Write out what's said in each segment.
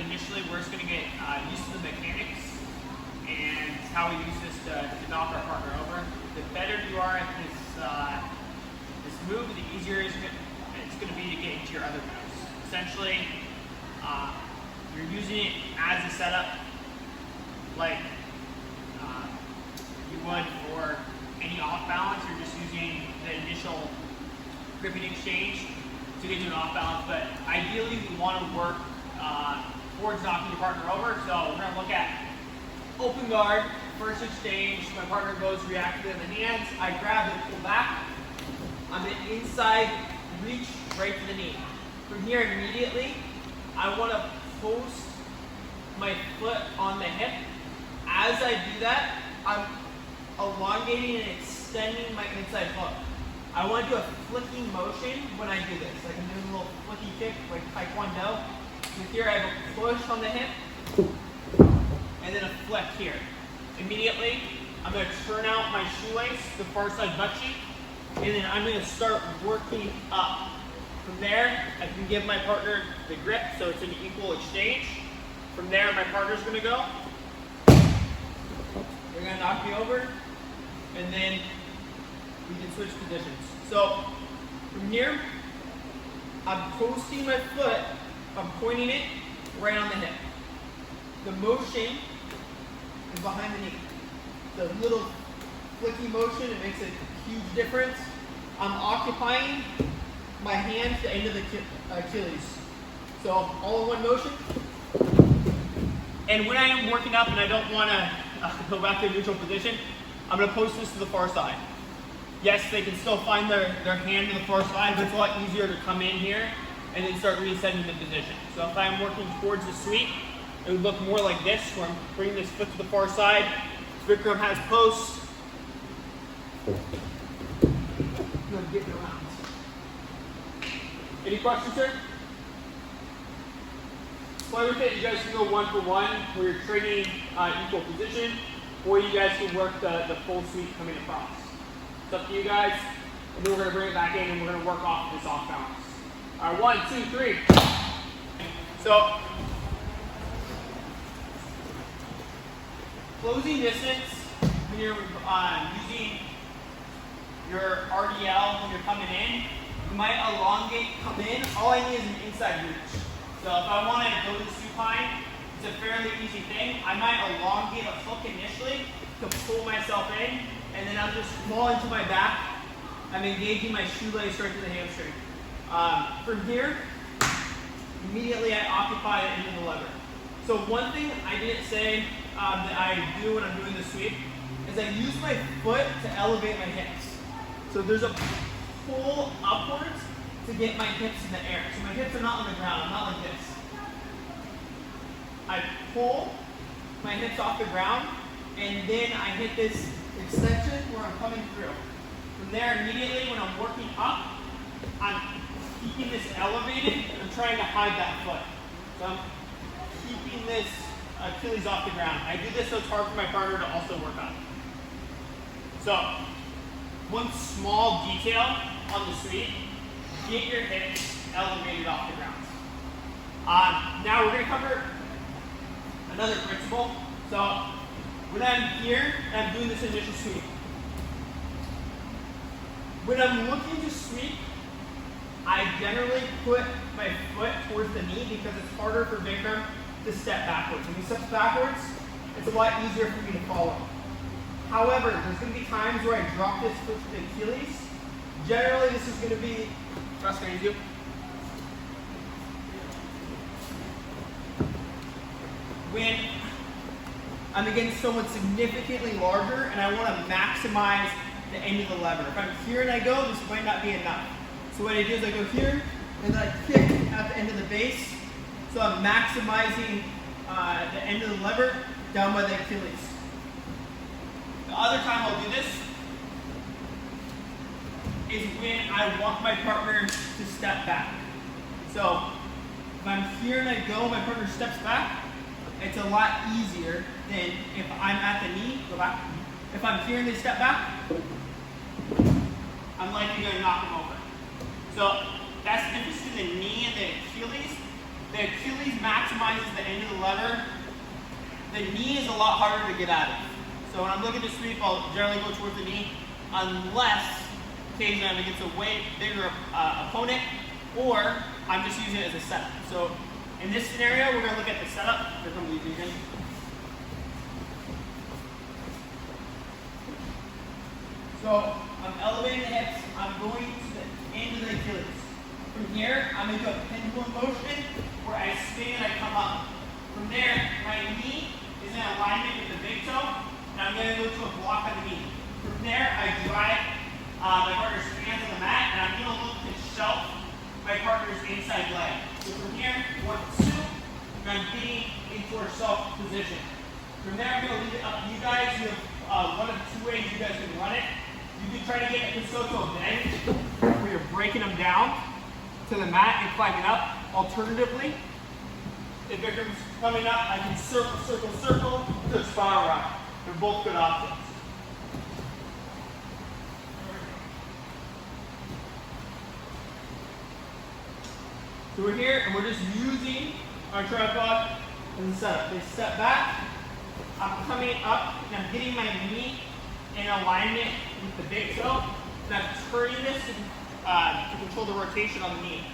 initially we're just going to get used to the mechanics and how we use this to knock our partner over. The better you are at this move, the easier it's going to be to get into your other moves. Essentially, you're using it as a setup, like you would for any off balance. You're just using the initial gripping exchange to get to an off balance, but ideally we want to work towards knocking your partner over. So we're going to look at open guard, first exchange, my partner goes reactive in the hands, I grab and pull back, I'm going to inside reach right to the knee. From here immediately, I want to post my foot on the hip. As I do that, I'm elongating and extending my inside hook. I want to do a flicking motion when I do this. Like I'm doing a little flicky kick, like Taekwondo. And here I have a push on the hip, and then a flick here. Immediately, I'm going to turn out my shoelace, the far side butt cheek, and then I'm going to start working up. From there, I can give my partner the grip, so it's an equal exchange. From there, my partner's going to go. They're going to knock me over, and then we can switch positions. So from here, I'm posting my foot, I'm pointing it right on the hip. The motion is behind the knee. The little flicky motion, it makes a huge difference. I'm occupying my hand to the end of the Achilles. So all in one motion. And when I am working up and I don't want to go back to a neutral position, I'm going to post this to the far side. Yes, they can still find their hand to the far side, but it's a lot easier to come in here and then start resetting the position. So if I'm working towards the sweep, it would look more like this, where I'm bringing this foot to the far side. Vikram has posts. I'm getting around. Any questions, sir? So with it, you guys can go 1-for-1, where you're trading equal position, or you guys can work the full sweep coming across. It's up to you guys, and then we're going to bring it back in and we're going to work off this off balance. All right, 1, 2, 3. So, closing distance, when you're using your RDL, when you're coming in, you might elongate, come in. All I need is an inside reach. So if I want to go to the supine, it's a fairly easy thing. I might elongate a hook initially to pull myself in, and then I'm just falling to my back. I'm engaging my shoelace right to the hamstring. From here, immediately I occupy it into the lever. So one thing I didn't say that I do when I'm doing the sweep is I use my foot to elevate my hips. So there's a pull upwards to get my hips in the air. So my hips are not on the ground, I'm not like this. I pull my hips off the ground, and then I hit this extension where I'm coming through. From there, immediately when I'm working up, I'm keeping this elevated. I'm trying to hide that foot. So I'm keeping this Achilles off the ground. I do this so it's hard for my partner to also work up. So, one small detail on the sweep, get your hips elevated off the ground. Now we're going to cover another principle. So, when I'm here and I'm doing this initial sweep, when I'm looking to sweep, I generally put my foot towards the knee because it's harder for Vikram to step backwards. When he steps backwards, it's a lot easier for me to follow. However, there's going to be times where I drop this foot to the Achilles. Generally, this is going to be, Russ, can I do? When I'm against someone significantly larger and I want to maximize the end of the lever. If I'm here and I go, this might not be enough. So what I do is I go here and then I kick at the end of the base. So I'm maximizing the end of the lever down by the Achilles. The other time I'll do this is when I want my partner to step back. So if I'm here and I go, my partner steps back, it's a lot easier than if I'm at the knee, go back. If I'm here and they step back, I'm likely going to knock them over. So that's the difference between the knee and the Achilles. The Achilles maximizes the end of lever, the knee is a lot harder to get out of. So when I'm looking to sweep, I'll generally go towards the knee, unless occasionally I'm against a way bigger opponent, or I'm just using it as a setup. So in this scenario, we're gonna look at the setup. Here comes the again. So I'm elevating the hips, I'm going to the end of the Achilles. From here, I'm going to do a pendulum motion where I spin and I come up. From there, my knee is in alignment with the big toe, and I'm going to go to a block on the knee. From there, I drive my partner's hands on the mat, and I'm going to look to shelf my partner's inside leg. So from here, 1, 2, and I'm getting into our shelf position. From there, I'm going to leave it up to you guys. You have one of 2 ways you guys can run it. You can try to get this go to a bend where you're breaking them down to the mat and climbing up. Alternatively, if Vikram's coming up, I can circle, circle, circle to a spiral ride. They're both good options. So we're here and we're just using our tripod as a setup. They step back, I'm coming up and I'm getting my knee in alignment with the big toe, and I'm turning this to control the rotation on the knee.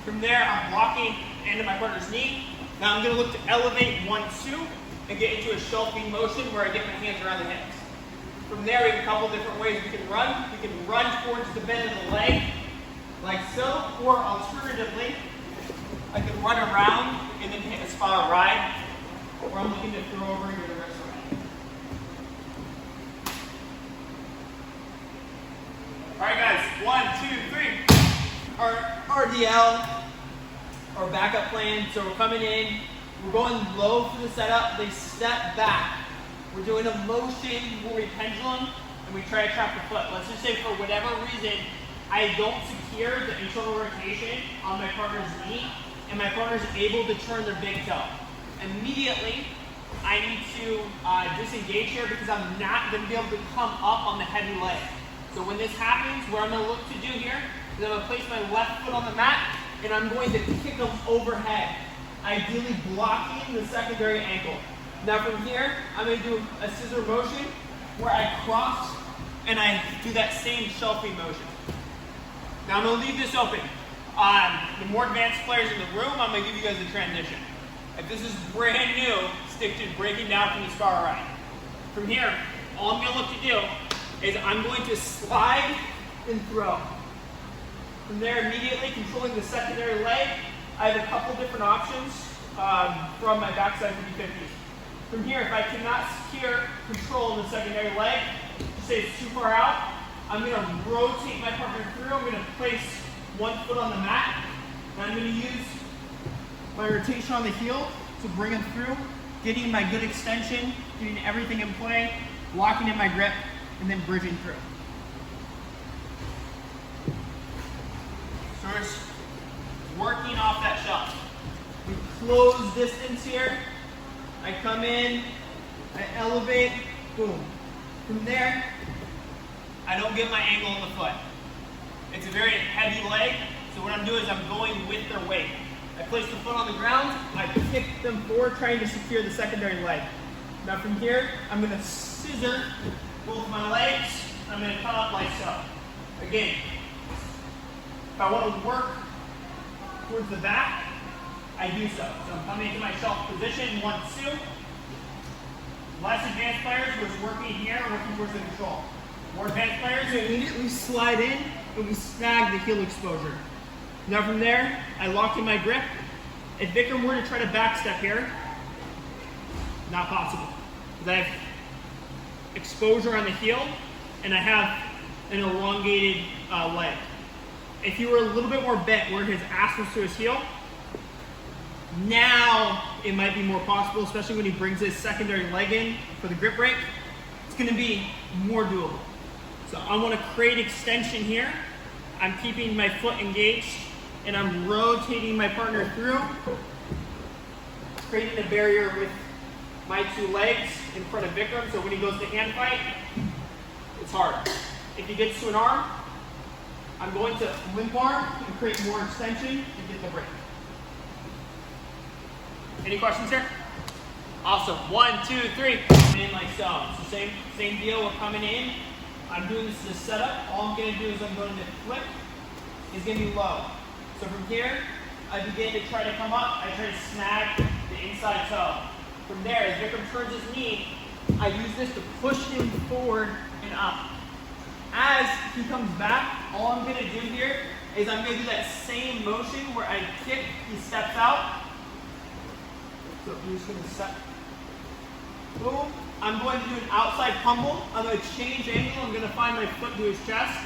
From there, I'm blocking the end of my partner's knee. Now I'm going to look to elevate 1, 2, and get into a shelving motion where I get my hands around the hips. From there, we have a couple different ways we can run. We can run towards the bend of the leg, like so, or alternatively, I can run around and then hit a spiral ride, where I'm looking to throw over into the wrist ride. Alright guys, 1, 2, 3. Our RDL, our backup plan. So we're coming in, we're going low for the setup, they step back. We're doing a motion where we pendulum and we try to trap the foot. Let's just say for whatever reason, I don't secure the internal rotation on my partner's knee and my partner's able to turn their big toe. Immediately, I need to disengage here because I'm not going to be able to come up on the heavy leg. So when this happens, what I'm going to look to do here is I'm going to place my left foot on the mat and I'm going to kick them overhead, ideally blocking the secondary ankle. Now from here, I'm going to do a scissor motion where I cross and I do that same shelving motion. Now I'm going to leave this open. The more advanced players in the room, I'm going to give you guys a transition. If this is brand new, stick to breaking down from the spiral ride. From here, all I'm going to look to do is I'm going to slide and throw. From there, immediately controlling the secondary leg, I have a couple different options from my backside 50-50s. From here, if I cannot secure control of the secondary leg, say it's too far out, I'm going to rotate my partner through. I'm going to place one foot on the mat, and I'm going to use my rotation on the heel to bring him through, getting my good extension, getting everything in play, locking in my grip, and then bridging through. So we're working off that shelf. We close distance here. I come in, I elevate, boom. From there, I don't get my angle on the foot. It's a very heavy leg, so what I'm doing is I'm going with their weight. I place the foot on the ground, I kick them forward, trying to secure the secondary leg. Now from here, I'm going to scissor both my legs, I'm going to come up like so. Again, if I want to work towards the back, I do so. So I'm coming into my shelf position, 1, 2. Less advanced players was working here, working towards the control. More advanced players, we immediately slide in and we snag the heel exposure. Now from there, I lock in my grip. If Vikram were to try to backstep here, not possible. Because I have exposure on the heel and I have an elongated leg. If you were a little bit more bent where his ass was to his heel, now it might be more possible, especially when he brings his secondary leg in for the grip break. It's going to be more doable. So I want to create extension here. I'm keeping my foot engaged and I'm rotating my partner through, creating a barrier with my 2 legs in front of Vikram, so when he goes to hand fight, it's hard. If he gets to an arm, I'm going to limp arm and create more extension to get the break. Any questions here? Awesome. 1, 2, 3. Come in like so. So same deal. We're coming in. I'm doing this as a setup. All I'm going to do is I'm going to flip. It's going to be low. So from here, I begin to try to come up. I try to snag the inside toe. From there, as Vikram turns his knee, I use this to push him forward and up. As he comes back, all I'm going to do here is I'm going to do that same motion where I kick, he steps out. So I'm just going to step. Boom. I'm going to do an outside pummel. I'm going to change angle. I'm going to find my foot to his chest.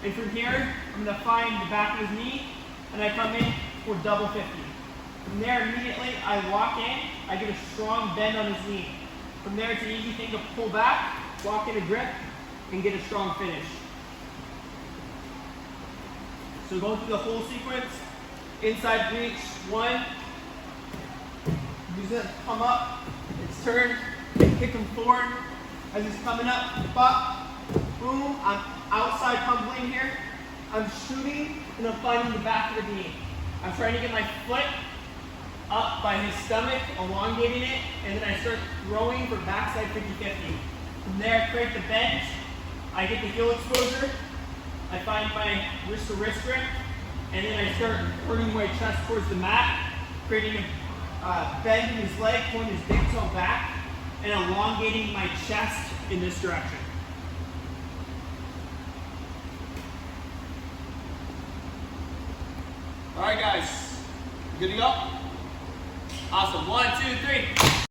And from here, I'm going to find the back of his knee. And I come in for double 50. From there, immediately, I walk in. I get a strong bend on his knee. From there, it's an easy thing to pull back, walk in a grip, and get a strong finish. So going through the whole sequence, inside reach, 1. Use it, come up, it's turned, kick him forward. As he's coming up, pop, boom, I'm outside pummeling here. I'm shooting, and I'm finding the back of the knee. I'm trying to get my foot up by his stomach, elongating it, and then I start throwing for backside 50-50. From there, I create the bench. I get the heel exposure. I find my wrist to wrist grip, and then I start turning my chest towards the mat, creating a bend in his leg, pulling his big toe back, and elongating my chest in this direction. All right, guys, good to go? Awesome. 1, 2, 3.